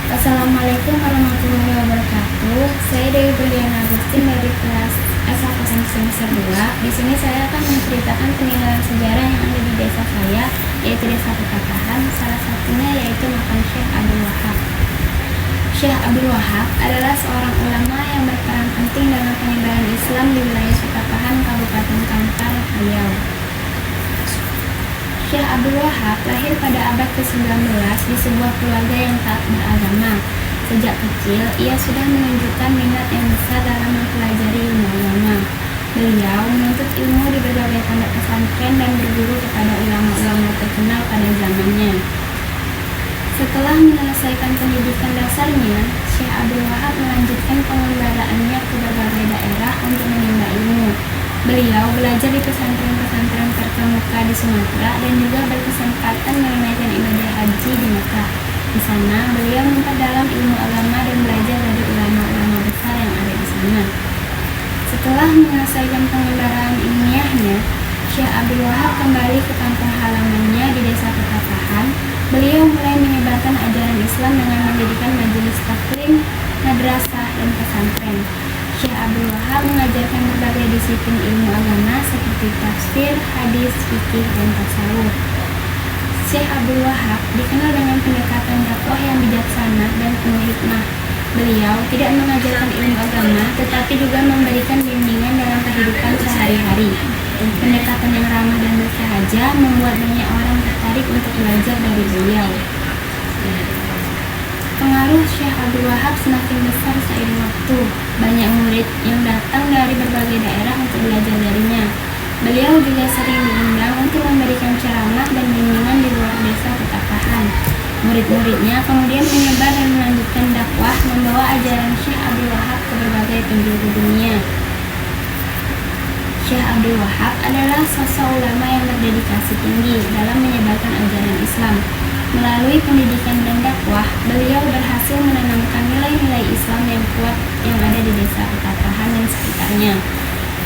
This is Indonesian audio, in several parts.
Assalamualaikum warahmatullahi wabarakatuh. Saya Dewi Berliana Agustin dari kelas S1 semester 2. Di sini saya akan menceritakan peninggalan sejarah yang ada di desa saya, yaitu Desa Petapahan. Salah satunya yaitu makam Syekh Abdul Wahab. Syekh Abdul Wahab adalah seorang ulama yang berperan penting dalam penyebaran Islam di wilayah Petapahan, Kabupaten Kampar, Riau. Syekh Abdul Wahab lahir pada abad ke-19 di sebuah keluarga yang taat beragama. Sejak kecil, ia sudah menunjukkan minat yang besar dalam mempelajari ilmu agama. Beliau menuntut ilmu di berbagai pondok pesantren dan berguru kepada ulama-ulama terkenal pada zamannya. Setelah menyelesaikan pendidikan dasarnya, Syekh Abdul Wahab melanjutkan pengembaraannya ke berbagai daerah untuk menimba ilmu. Beliau belajar di pesantren-pesantren terkemuka di Sumatera dan juga berkesempatan menunaikan ibadah haji di Mekah. Di sana, beliau memperdalam ilmu agama dan belajar dari ulama-ulama besar yang ada di sana. Setelah menyelesaikan pengembaraan ilmiahnya, Syekh Abdul Wahab kembali ke kampung halamannya di Desa Petapahan. Beliau mulai menyebarkan ajaran Islam dengan mendirikan majelis taklim, madrasah, dan pesantren. Syekh Abdul Wahab mengajarkan berbagai disiplin ilmu agama seperti tafsir, hadis, fikih, dan tasawuf. Syekh Abdul Wahab dikenal dengan pendekatan dakwah yang bijaksana dan penuh hikmah. Beliau tidak mengajarkan ilmu agama, tetapi juga memberikan bimbingan dalam kehidupan sehari-hari. Pendekatan yang ramah dan bersahaja membuat banyak orang tertarik untuk belajar dari beliau. Pengaruh Syekh Abdul Wahab semakin besar seiring waktu. Banyak murid yang datang dari berbagai daerah untuk belajar darinya. Beliau juga sering diundang untuk memberikan ceramah dan bimbingan di luar Desa Petapahan. Murid-muridnya kemudian menyebar dan melanjutkan dakwah membawa ajaran Syekh Abdul Wahab ke berbagai penjuru dunia. Syekh Abdul Wahab adalah sosok ulama yang berdedikasi tinggi dalam menyebarkan ajaran Islam. Melalui pendidikan dan dakwah, beliau berhasil menanamkan nilai-nilai Islam yang kuat yang ada di Desa Petapahan dan sekitarnya.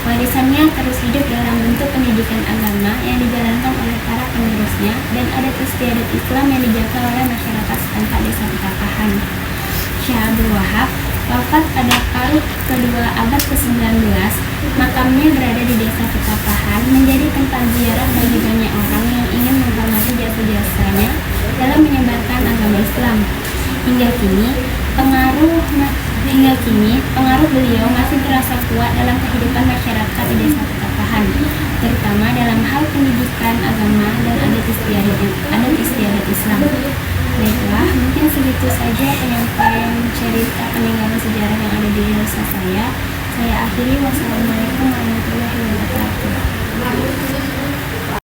Warisannya terus hidup dalam bentuk pendidikan agama yang dijalankan oleh para penerusnya dan adat istiadat Islam yang dijaga oleh masyarakat setempat Desa Petapahan. Syekh Abdul Wahab wafat pada paruh kedua abad ke-19. Makamnya berada di Desa Petapahan, menjadi tempat ziarah bagi banyak orang yang ingin menghormati jasa-jasanya dalam menyebarkan agama Islam. Hingga kini, pengaruh beliau masih terasa kuat dalam kehidupan masyarakat di Desa Petapahan, terutama dalam hal pendidikan agama dan adat istiadat Islam. Baiklah, mungkin segitu saja penyampaian cerita peninggalan sejarah yang ada di desa saya. Saya akhiri. Wassalamualaikum warahmatullahi wabarakatuh.